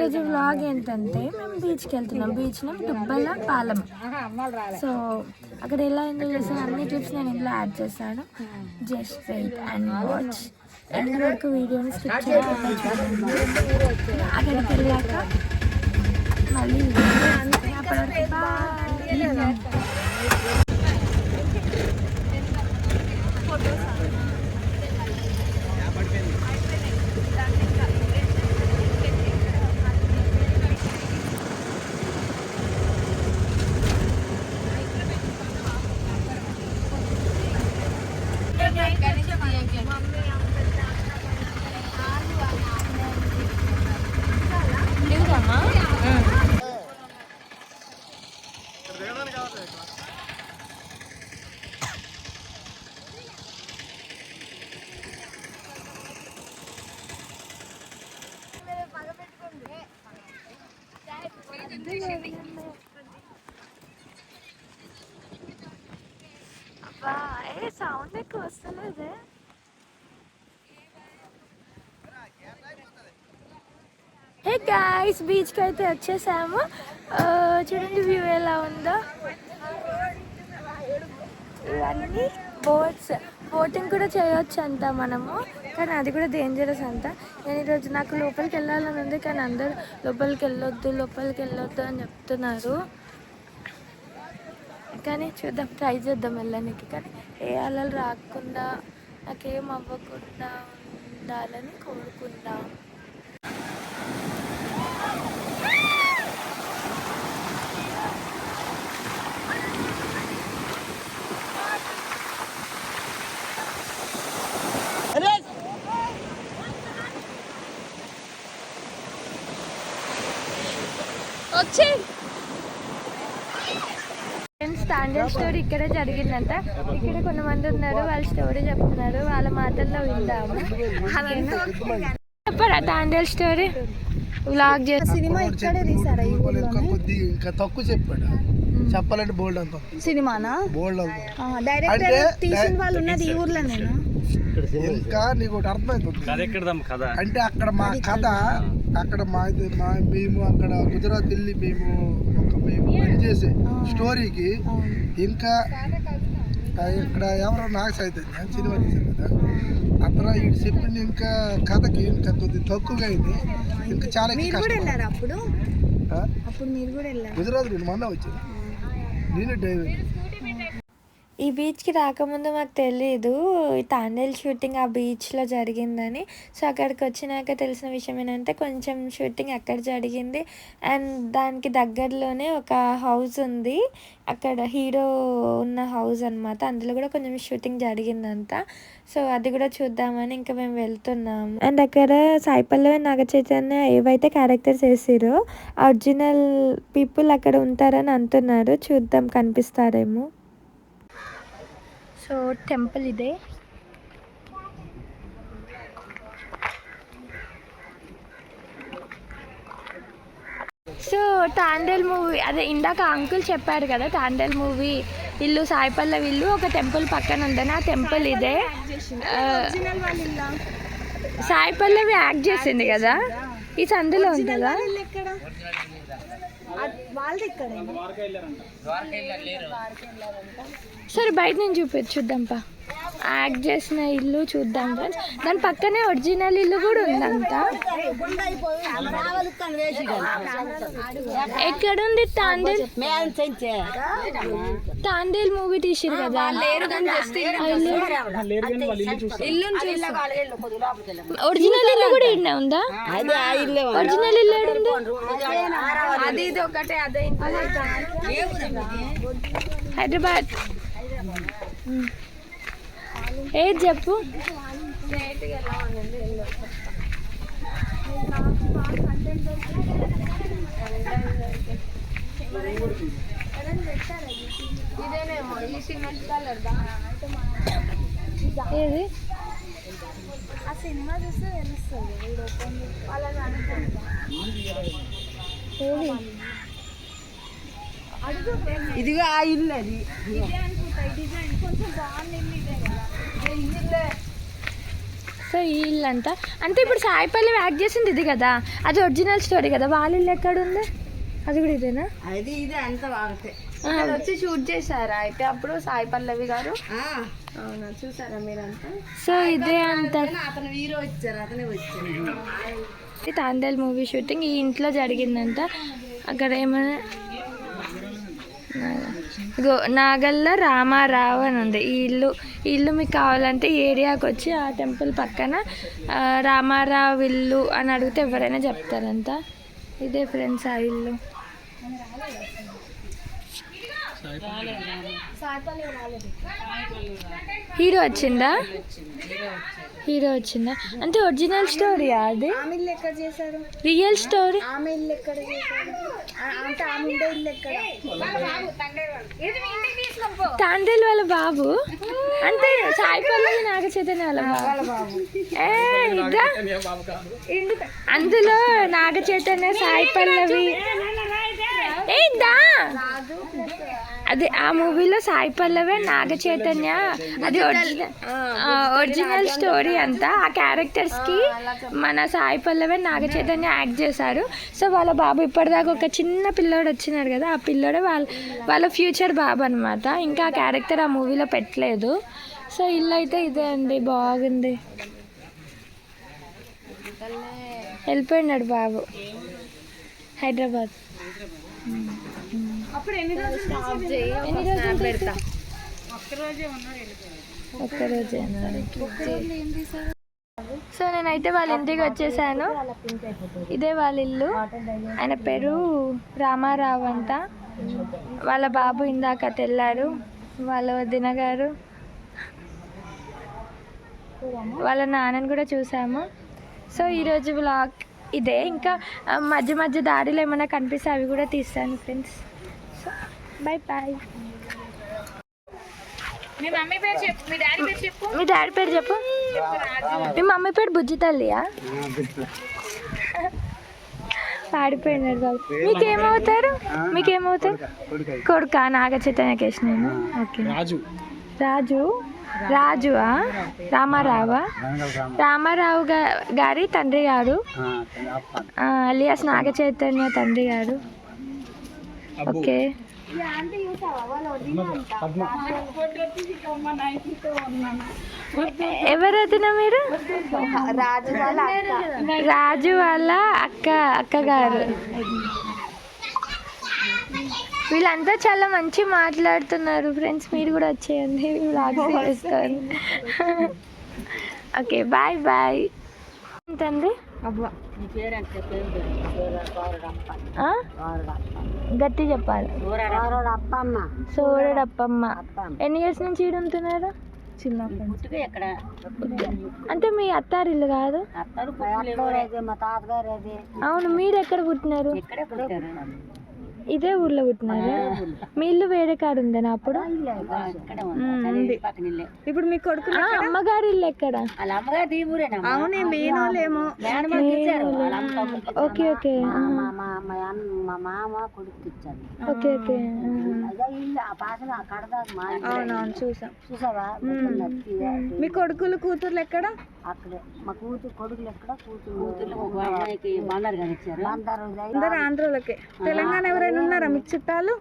ఈరోజు వ్లాగ్ ఏంటంటే మేము బీచ్కి వెళ్తున్నాం. Beach name దుబ్బల Palem. సో అక్కడ ఎలా ఎంజాయ్ చేస్తాను అన్ని క్లిప్స్ నేను ఇంట్లో యాడ్ చేశాను. Just wait and watch. End వరకు వీడియోని స్కిప్ చేయకుండా చూడండి. అక్కడికి వెళ్ళాక మళ్ళీ అప్పటివరకు బాయ్. సౌండ్ ఎక్కువ వస్తలేదే. హే గాయ్స్, బీచ్కి అయితే వచ్చేసాము. చూడండి వ్యూ ఎలా ఉందో. ఇవన్నీ బోట్స్. బోటింగ్ కూడా చేయొచ్చు అంట మనము, కానీ అది కూడా డేంజరస్ అంట. నేను ఈరోజు నాకు లోపలికి వెళ్ళాలని ఉంది, కానీ అందరూ లోపలికి వెళ్ళొద్దు అని చెప్తున్నారు. కానీ చూద్దాం, ట్రై చేద్దాం వెళ్ళడానికి. కానీ ఏ అలలు రాకుండా నాకేం అవ్వకుండా ఉండాలని కోరుకుందాం. వచ్చే స్టాండర్డ్ స్టోరీ ఇక్కడే జరిగిందంట. ఇక్కడ కొంతమంది ఉన్నారు, వాళ్ళ స్టోరీ చెప్తున్నారు, వాళ్ళ మాటల్లో విందాము. చెప్పరా స్టాండర్డ్ స్టోరీ? వ్లాగ్ చేసి సినిమా ఇక్కడే తీసారా? ఇంకా తక్కువ చెప్పాడు, చెప్పాలంటే బోల్డ్ అంత సినిమానా? బోల్డ్ డైరెక్టర్ తీసిన వాళ్ళు ఉన్నది ఈ ఊర్లో. నేను ఇంకా నీకు ఒకటి అర్థమవుతుంది అంటే అక్కడ మా కథ, అక్కడ మేము అక్కడ గుజరాత్ వెళ్ళి మేము పనిచేసే స్టోరీకి ఇంకా ఇక్కడ ఎవరో నాకు చైతన్య సినిమా తీశారు కదా, అతను ఇటు చెప్పింది ఇంకా కథకి ఇంకా కొద్దిగా తక్కువగా అయింది. ఇంకా చాలా గుజరాత్ 2 మంది వచ్చింది. నేనే డ్రైవర్. ఈ బీచ్కి రాకముందు మాకు తెలీదు ఈ తాండేల్ షూటింగ్ ఆ బీచ్లో జరిగిందని. సో అక్కడికి వచ్చినాక తెలిసిన విషయం ఏంటంటే కొంచెం షూటింగ్ అక్కడ జరిగింది. అండ్ దానికి దగ్గరలోనే ఒక హౌస్ ఉంది, అక్కడ హీరో ఉన్న హౌస్ అనమాట. అందులో కూడా కొంచెం షూటింగ్ జరిగిందంట. సో అది కూడా చూద్దామని ఇంకా మేము వెళ్తున్నాము. అండ్ అక్కడ సాయి పల్లవి, నాగ చైతన్య ఏవైతే క్యారెక్టర్స్ వేసిరో ఒరిజినల్ పీపుల్ అక్కడ ఉంటారని అంటున్నారు. చూద్దాం, కనిపిస్తారేమో. సో టెంపుల్ ఇదే. సో తాండేల్ మూవీ అదే ఇందాక అంకుల్ చెప్పారు కదా, తాండేల్ మూవీ ఇల్లు సాయి పల్లవి ఇల్లు ఒక టెంపుల్ పక్కన ఉందని, ఆ టెంపుల్ ఇదే. సాయి పల్లవి యాక్ట్ చేసింది కదా, ఈ సందులో ఉంటుందా? సరే బయట నుంచి చూద్దాంపా. యాక్ట్ చేసిన ఇల్లు చూద్దాం ఫ్రెండ్స్. దాని పక్కనే ఒరిజినల్ ఇల్లు కూడా ఉందంట. ఎక్కడుంది? తాండేల్ మూవీ తీసిరు కదా, ఒరిజినల్ ఇల్లు కూడా ఇన్నే ఉందా? ఒరిజినల్ ఇల్లు అది ఒకటే, అదే హైదరాబాద్. ఏది చెప్పు. ఇదేనేమో ఈ సిమెంట్ కలర్ ఏది? ఆ సినిమా చూస్తే తెలుస్తుంది. వాళ్ళని అనుకుంటా ఇదిగా ఆ ఇల్లు, అది ఇదే అనుకుంటా. ఈ డిజైన్ కొంచెం బాగుంది. ఇల్లు ఇదే కదా. సో ఈ ఇల్లు అంతా అంటే ఇప్పుడు సాయిపల్లి యాక్ట్ చేసింది ఇది కదా, అది ఒరిజినల్ స్టోరీ కదా. వాళ్ళ ఇల్లు ఎక్కడ ఉంది? అది కూడా ఇదేనా? అది ఇదే అంతా వాడితే వచ్చి షూట్ చేశారా అయితే అప్పుడు సాయి పల్లవి గారు? అవునా, చూసారా మీరంతా? సో ఇదే అంతా అతను హీరో వచ్చారు, అతనే వచ్చారు. తాండేల్ మూవీ షూటింగ్ ఈ ఇంట్లో జరిగిందంట. అక్కడ ఏమైనా నాగల్ల రామారావు అని ఉంది. ఈ ఇల్లు మీకు కావాలంటే ఈ ఏరియాకి వచ్చి ఆ టెంపుల్ పక్కన రామారావు ఇల్లు అని అడిగితే ఎవరైనా చెప్తారంట. ఇదే ఫ్రెండ్స్ ఆ ఇల్లు. హీరో వచ్చిందా? హీరో వచ్చిందా అంటే ఒరిజినల్ స్టోరీయా అది? ఎక్కడ చేశారు? Real story. ఆమె ఇల్లు ఎక్కడ చేశారు అంటే ఆమె ఉండే ఇల్లు ఎక్కడ? తాండేల్ వాళ్ళ బాబు అంటే సాయి పల్లవి నాగ చైతన్య వాళ్ళ బాబు. అందులో నాగ చైతన్య సాయి పల్లవి అది ఆ మూవీలో సాయి పల్లవి నాగ చైతన్య అది ఒరిజినల్ స్టోరీ అంతా. ఆ క్యారెక్టర్స్ కి మన సాయి పల్లవి నాగ చైతన్య యాక్ట్ చేశారు. సో వాళ్ళ బాబు ఇప్పటిదాకా ఒక చిన్న పిల్లోడు వచ్చినాడు కదా, ఆ పిల్లోడే వాళ్ళ ఫ్యూచర్ బాబు అనమాట. ఇంకా ఆ క్యారెక్టర్ ఆ మూవీలో పెట్టలేదు. సో ఇల్లు అయితే ఇదే అండి, బాగుంది. వెళ్ళిపోయినాడు బాబు హైదరాబాద్. ఒక్కరోజే. సో నేనైతే వాళ్ళ ఇంటికి వచ్చేసాను. ఇదే వాళ్ళ ఇల్లు. ఆయన పేరు రామారావు అంట. వాళ్ళ బాబు ఇందాక తెల్లారు. వాళ్ళ వదిన గారు, వాళ్ళ నాన్నని కూడా చూసాము. సో ఈరోజు వ్లాగ్ ఇదే. ఇంకా మధ్య మధ్య దారిలో ఏమైనా కనిపిస్తే అవి కూడా తీస్తాను ఫ్రెండ్స్. So bye bye. మీ మమ్మీ పేరు చెప్పు, మీ డాడీ పేరు చెప్పు. మీ డాడీ పేరు చెప్పు. మీ మమ్మీ పేరు బుజ్జి తల్లియా? పాడిపోయినాడు బాబు. మీకేమవుతారు? కొడుకా? నాగ చైతన్య కేశినేనా? ఓకే. రాజువా? రామారావా? రామారావు గారి తండ్రి గారు అలియాస్ నాగ చైతన్య తండ్రి గారు. ఓకే. ఎవరైనా మీరు? రాజు వాళ్ళ అక్కగారు. వీళ్ళంతా చాలా మంచి మాట్లాడుతున్నారు ఫ్రెండ్స్. మీరు కూడా వచ్చేయండి, వ్లాగ్స్ చేస్తారు. Okay bye bye. ఎంతండి? గట్టి చెప్పాలి. సోరడప్పమ్మ. ఎన్ని ఇయర్స్ నుంచి ఈడ ఉంటున్నారు? చిన్నప్పుడు. అంటే మీ అత్తారిల్లు కాదు? అవును. మీరు ఎక్కడ పుట్టినారు? ఇదే ఊర్లో పుట్టినారు. మీ ఇల్లు వేరే కాడు ఉందేనా అప్పుడు? ఇప్పుడు మీ కొడుకు అమ్మగారి ఇల్లు ఎక్కడ? Okay okay okay okay. అవునవును చూసావా. మీ కొడుకులు కూతుర్లు ఎక్కడ? అక్కడే. మా కొడుకులు ఎక్కడ? అందరు ఆంధ్రలోకి. తెలంగాణ ఎవరైనా ఉన్నారా మీకు చుట్టాలు?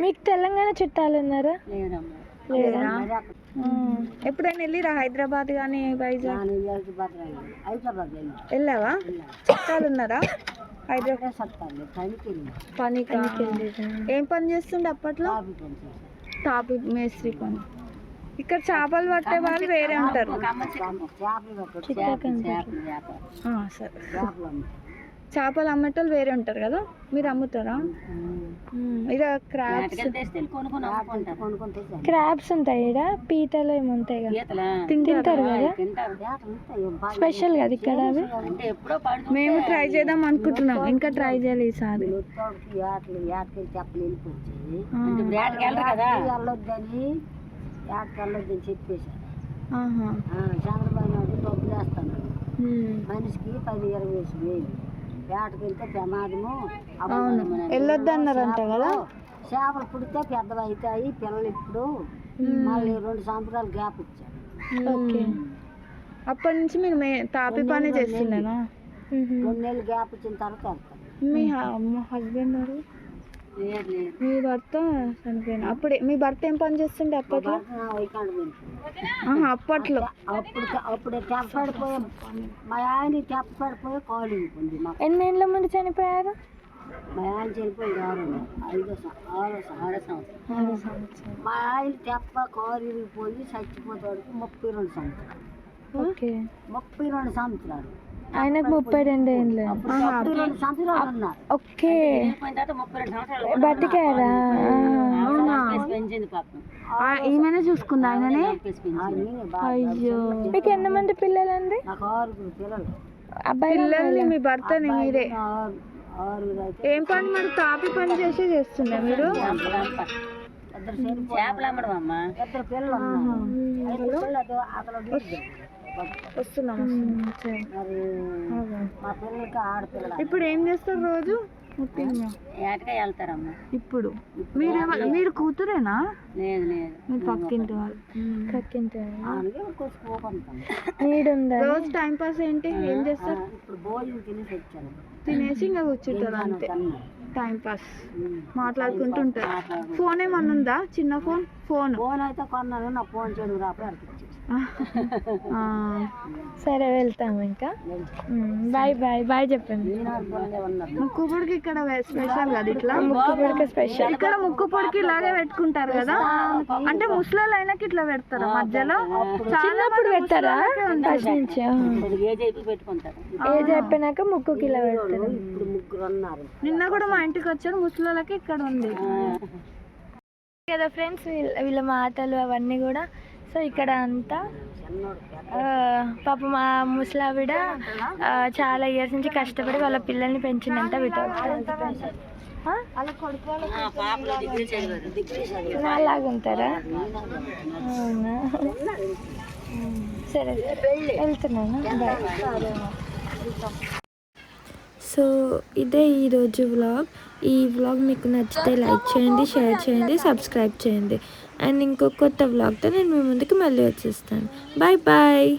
మీకు తెలంగాణ చుట్టాలు ఉన్నారా? లేరా? ఎప్పుడైనా వెళ్ళిరా హైదరాబాద్ కానీ వైజాగ్? వెళ్ళావా? చుట్టాలు ఉన్నారా హైదరాబాద్? పనికి. ఏం పని చేస్తుండే అప్పట్లో? తాపి మేస్త్రి పని. ఇక్కడ చేపలు పట్టే వాళ్ళు వేరే ఉంటారు. సరే. చేపలు అమ్మేటోళ్ళు వేరే ఉంటారు కదా, మీరు అమ్ముతారా? ఇక క్రాబ్స్ ఉంటాయి ఇక్కడ, పీతలు ఏమి ఉంటాయి కదా, తింటారు కదా, స్పెషల్ కదా ఇక్కడ అవి. మేము ట్రై చేద్దాం అనుకుంటున్నాం, ఇంకా ట్రై చేయలేదు ఈసారి. చెప్పేశారు చంద్రబాబు నాయుడు డబ్బులు వేస్తాను మనిషికి 10-20 వేటకి వెళ్తే ప్రమాదము. అవును, వెళ్ళొద్దు అన్నారంట కదా. చేపలు పుడితే పెద్దవి అవుతాయి పిల్లలు. ఇప్పుడు మళ్ళీ 2 సంవత్సరాలు గ్యాప్ ఇచ్చారు. ఓకే. అప్పటి నుంచి మీరు తాపి పని చేస్తున్నానా? 2 నెలలు గ్యాప్ ఇచ్చిన తర్వాత వెళ్తాను. మీ హస్బెండ్ గారు మీ భర్త చనిపోయిన అప్పుడే మీ భర్త ఏం పని చేస్తుండే అప్పట్లో? అప్పట్లో అప్పుడే తెప్పడిపోయి మా ఆయన తెప్పడిపోయి కాలు ఉంది. ఎన్ని ఏళ్ళ ముందు చనిపోయారు? మా ఆయన చనిపోయి 6 సంవత్సరం. మా ఆయన తెప్ప కాలు ఇరిగిపోయి చచ్చిపోతాడు 32 సంవత్సరాలు. ఓకే, 32 సంవత్సరాలు. ఆయనకు 32 ఏళ్ళు. 32 సంవత్సరాలు ఉన్నారు. ఓకే, బతికారా? ఈమెనే చూసుకుంది ఆయననే? అయ్యో, మీకు ఎంతమంది పిల్లలండి? నాకు 6 పిల్లలు. పిల్లల్ని మీ భర్తని మీరే? 6 అయితే ఏం పని మరి? తాపి పని చేస్తుండే మీరు? చేపలు అమ్మడం అమ్మ. 2 పిల్లలు ఉన్నారు. వస్తున్నాం. మరి మా పిల్లలకి ఆడపిల్ల. ఇప్పుడు ఏం చేస్తారు రోజు? ముఖ్యంగా ఏటకాయ వెళ్తారమ్మా. ఇప్పుడు మీరు కూతురేనా? లేదు లేదు, మీరు పక్కింటి వాళ్ళు. రోజు టైం పాస్ ఏంటి? ఏం చేస్తారు? ఇప్పుడు భోజనం తినేసి వచ్చాను. తినేసి ఇంకా కూర్చుంటారు అంతే, టైం పాస్ మాట్లాడుకుంటూ ఉంటారు. ఫోన్ ఏమన్నా ఉందా? చిన్న ఫోన్? ఫోన్ అయితే కొన్నాను. నా ఫోన్ చేయడం రాపే అనిపించింది. సరే వెళ్తాము ఇంకా. బాయ్ బాయ్ బాయ్ చెప్పండి. ముక్కుపుడికి ఇక్కడ స్పెషల్ కదా, ఇట్లా ముక్కుపుడికి స్పెషల్. ఇక్కడ ముక్కుపుడికి ఇలాగే పెట్టుకుంటారు కదా, అంటే ముసలి అయినాక ఇట్లా పెడతారా మధ్యలో? చిన్నప్పుడు పెట్టారా? ఫస్ట్ నుంచి ఏజ్ అయిపోయినాక ముక్కుకి ఇలా పెడతారు. ఇప్పుడు 3 ఉన్నారు. నిన్న కూడా మా ఇంటికి వచ్చారు ముసలికి, ఇక్కడ ఉంది కదా ఫ్రెండ్స్ వీళ్ళ మాటలు అవన్నీ కూడా. సో ఇక్కడ అంతా పాప మా ముసలావిడ చాలా ఇయర్స్ నుంచి కష్టపడి వాళ్ళ పిల్లల్ని పెంచిందంట. అలాగుంటారా? అవునా, సరే వెళ్తున్నాను. సో ఇదే ఈరోజు వ్లాగ్. ఈ వ్లాగ్ మీకు నచ్చితే లైక్ చేయండి, షేర్ చేయండి, సబ్స్క్రైబ్ చేయండి. అండ్ ఇంకో కొత్త వ్లాగ్తో నేను మీ ముందుకు మళ్ళీ వచ్చేస్తాను. Bye bye.